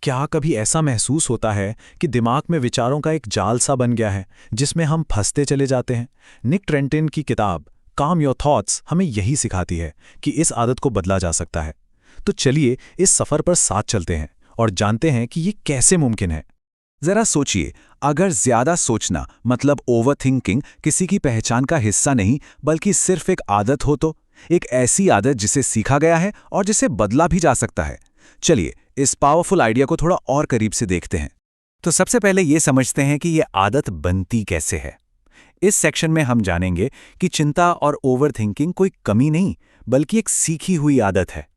क्या कभी ऐसा महसूस होता है कि दिमाग में विचारों का एक जाल सा बन गया है जिसमें हम फंसते चले जाते हैं? निक ट्रेंटिन की किताब काम योर थॉट्स हमें यही सिखाती है कि इस आदत को बदला जा सकता है। तो चलिए इस सफ़र पर साथ चलते हैं और जानते हैं कि ये कैसे मुमकिन है। जरा सोचिए, अगर ज्यादा सोचना मतलब ओवरथिंकिंग किसी की पहचान का हिस्सा नहीं बल्कि सिर्फ एक आदत हो, तो एक ऐसी आदत जिसे सीखा गया है और जिसे बदला भी जा सकता है। चलिए इस पावरफुल आइडिया को थोड़ा और करीब से देखते हैं। तो सबसे पहले ये समझते हैं कि ये आदत बनती कैसे है। इस सेक्शन में हम जानेंगे कि चिंता और ओवरथिंकिंग कोई कमी नहीं बल्कि एक सीखी हुई आदत है,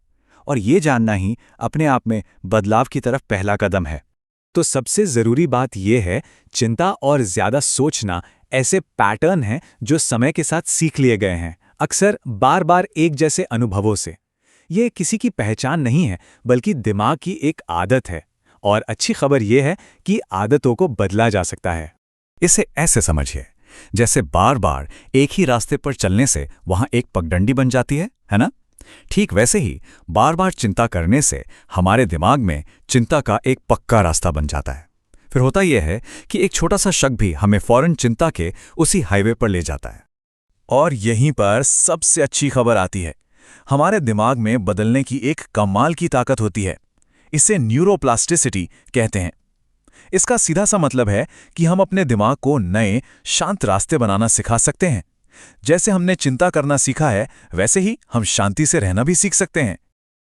और ये जानना ही अपने आप में बदलाव की तरफ पहला कदम है। तो सबसे जरूरी बात यह है, चिंता और ज्यादा सोचना ऐसे पैटर्न हैं जो समय के साथ सीख लिए गए हैं, अक्सर बार बार एक जैसे अनुभवों से। ये किसी की पहचान नहीं है बल्कि दिमाग की एक आदत है, और अच्छी खबर यह है कि आदतों को बदला जा सकता है। इसे ऐसे समझिए, जैसे बार बार एक ही रास्ते पर चलने से वहां एक पगडंडी बन जाती है ना? ठीक वैसे ही बार बार चिंता करने से हमारे दिमाग में चिंता का एक पक्का रास्ता बन जाता है। फिर होता यह है कि एक छोटा सा शक भी हमें फौरन चिंता के उसी हाईवे पर ले जाता है। और यहीं पर सबसे अच्छी खबर आती है। हमारे दिमाग में बदलने की एक कमाल की ताकत होती है। इसे न्यूरोप्लास्टिसिटी कहते हैं। इसका सीधा सा मतलब है कि हम अपने दिमाग को नए शांत रास्ते बनाना सिखा सकते हैं। जैसे हमने चिंता करना सीखा है, वैसे ही हम शांति से रहना भी सीख सकते हैं।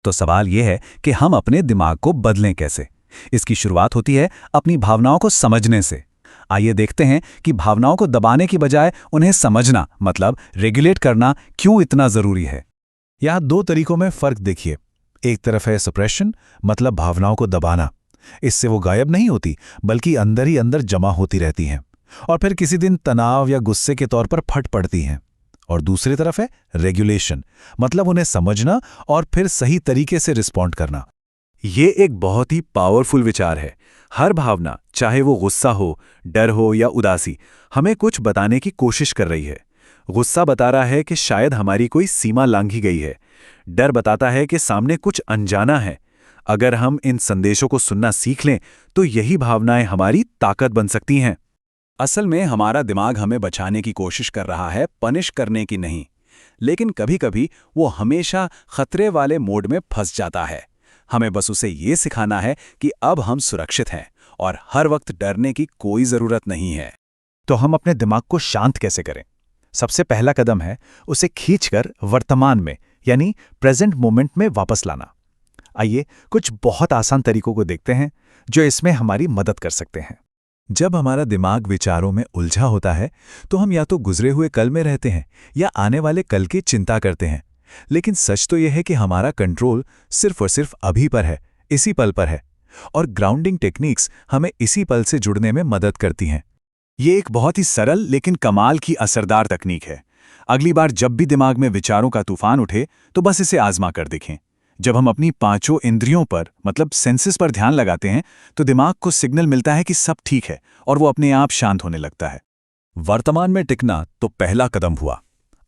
तो सवाल यह है कि हम अपने दिमाग को बदलें कैसे? इसकी शुरुआत होती है अपनी भावनाओं को समझने से। आइए देखते हैं कि भावनाओं को दबाने की बजाय उन्हें समझना मतलब रेगुलेट करना क्यों इतना जरूरी है। यहाँ दो तरीकों में फर्क देखिए। एक तरफ है सप्रेशन, मतलब भावनाओं को दबाना। इससे वो गायब नहीं होती बल्कि अंदर ही अंदर जमा होती रहती हैं और फिर किसी दिन तनाव या गुस्से के तौर पर फट पड़ती हैं। और दूसरी तरफ है रेगुलेशन, मतलब उन्हें समझना और फिर सही तरीके से रिस्पॉन्ड करना। ये एक बहुत ही पावरफुल विचार है। हर भावना, चाहे वो गुस्सा हो, डर हो या उदासी, हमें कुछ बताने की कोशिश कर रही है। गुस्सा बता रहा है कि शायद हमारी कोई सीमा लांघी गई है। डर बताता है कि सामने कुछ अनजाना है। अगर हम इन संदेशों को सुनना सीख लें तो यही भावनाएं हमारी ताकत बन सकती हैं। असल में हमारा दिमाग हमें बचाने की कोशिश कर रहा है, पनिश करने की नहीं। लेकिन कभी-कभी वो हमेशा खतरे वाले मोड में फंस जाता है। हमें बस उसे ये सिखाना है कि अब हम सुरक्षित हैं और हर वक्त डरने की कोई जरूरत नहीं है। तो हम अपने दिमाग को शांत कैसे करें? सबसे पहला कदम है उसे खींचकर वर्तमान में यानी प्रेजेंट मोमेंट में वापस लाना। आइए कुछ बहुत आसान तरीकों को देखते हैं जो इसमें हमारी मदद कर सकते हैं। जब हमारा दिमाग विचारों में उलझा होता है तो हम या तो गुजरे हुए कल में रहते हैं या आने वाले कल की चिंता करते हैं। लेकिन सच तो यह है कि हमारा कंट्रोल सिर्फ और सिर्फ अभी पर है, इसी पल पर है। और ग्राउंडिंग टेक्निक्स हमें इसी पल से जुड़ने में मदद करती हैं। ये एक बहुत ही सरल लेकिन कमाल की असरदार तकनीक है। अगली बार जब भी दिमाग में विचारों का तूफान उठे तो बस इसे आजमा कर देखें। जब हम अपनी पांचों इंद्रियों पर मतलब सेंसेस पर ध्यान लगाते हैं तो दिमाग को सिग्नल मिलता है कि सब ठीक है और वो अपने आप शांत होने लगता है। वर्तमान में टिकना तो पहला कदम हुआ।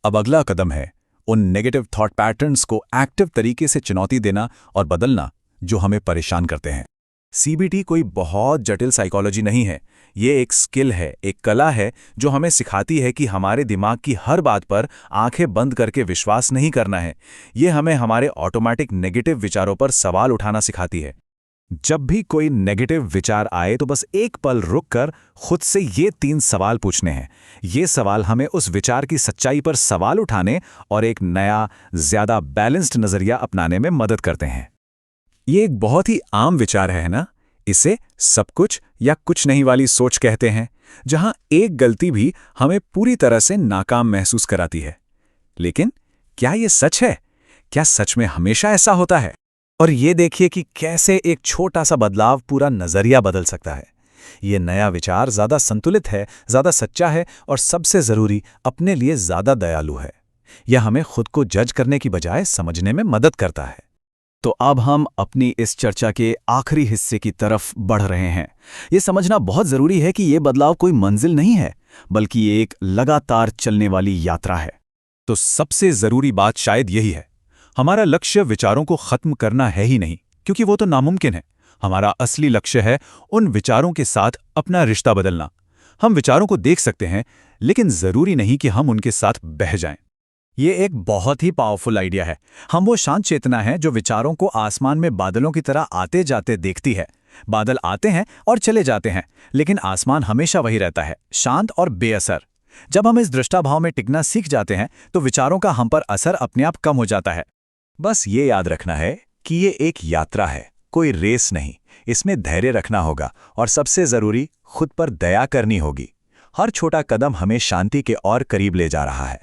अब अगला कदम है उन नेगेटिव थॉट पैटर्न्स को एक्टिव तरीके से चुनौती देना और बदलना जो हमें परेशान करते हैं। सीबीटी कोई बहुत जटिल साइकोलॉजी नहीं है। ये एक स्किल है, एक कला है जो हमें सिखाती है कि हमारे दिमाग की हर बात पर आंखें बंद करके विश्वास नहीं करना है। ये हमें हमारे ऑटोमेटिक नेगेटिव विचारों पर सवाल उठाना सिखाती है। जब भी कोई नेगेटिव विचार आए तो बस एक पल रुककर खुद से ये 3 सवाल पूछने हैं। ये सवाल हमें उस विचार की सच्चाई पर सवाल उठाने और एक नया, ज्यादा बैलेंस्ड नजरिया अपनाने में मदद करते हैं। ये एक बहुत ही आम विचार है ना? इसे सब कुछ या कुछ नहीं वाली सोच कहते हैं, जहां एक गलती भी हमें पूरी तरह से नाकाम महसूस कराती है। लेकिन क्या ये सच है? क्या सच में हमेशा ऐसा होता है? और ये देखिए कि कैसे एक छोटा सा बदलाव पूरा नजरिया बदल सकता है। ये नया विचार ज्यादा संतुलित है, ज्यादा सच्चा है और सबसे जरूरी अपने लिए ज्यादा दयालु है। यह हमें खुद को जज करने की बजाय समझने में मदद करता है। तो अब हम अपनी इस चर्चा के आखिरी हिस्से की तरफ बढ़ रहे हैं। ये समझना बहुत जरूरी है कि ये बदलाव कोई मंजिल नहीं है बल्कि एक लगातार चलने वाली यात्रा है। तो सबसे जरूरी बात शायद यही है, हमारा लक्ष्य विचारों को खत्म करना है ही नहीं, क्योंकि वो तो नामुमकिन है। हमारा असली लक्ष्य है उन विचारों के साथ अपना रिश्ता बदलना। हम विचारों को देख सकते हैं, लेकिन जरूरी नहीं कि हम उनके साथ बह जाएं। ये एक बहुत ही पावरफुल आइडिया है। हम वो शांत चेतना है जो विचारों को आसमान में बादलों की तरह आते जाते देखती है। बादल आते हैं और चले जाते हैं, लेकिन आसमान हमेशा वही रहता है, शांत और बेअसर। जब हम इस दृष्टाभाव में टिकना सीख जाते हैं तो विचारों का हम पर असर अपने आप कम हो जाता है। बस ये याद रखना है कि ये एक यात्रा है, कोई रेस नहीं। इसमें धैर्य रखना होगा और सबसे जरूरी खुद पर दया करनी होगी। हर छोटा कदम हमें शांति के और करीब ले जा रहा है।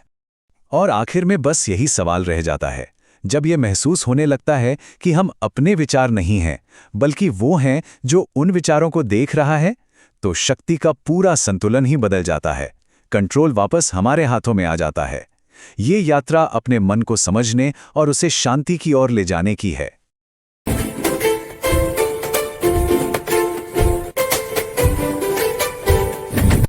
और आखिर में बस यही सवाल रह जाता है, जब ये महसूस होने लगता है कि हम अपने विचार नहीं हैं बल्कि वो हैं जो उन विचारों को देख रहा है, तो शक्ति का पूरा संतुलन ही बदल जाता है। कंट्रोल वापस हमारे हाथों में आ जाता है। ये यात्रा अपने मन को समझने और उसे शांति की ओर ले जाने की है।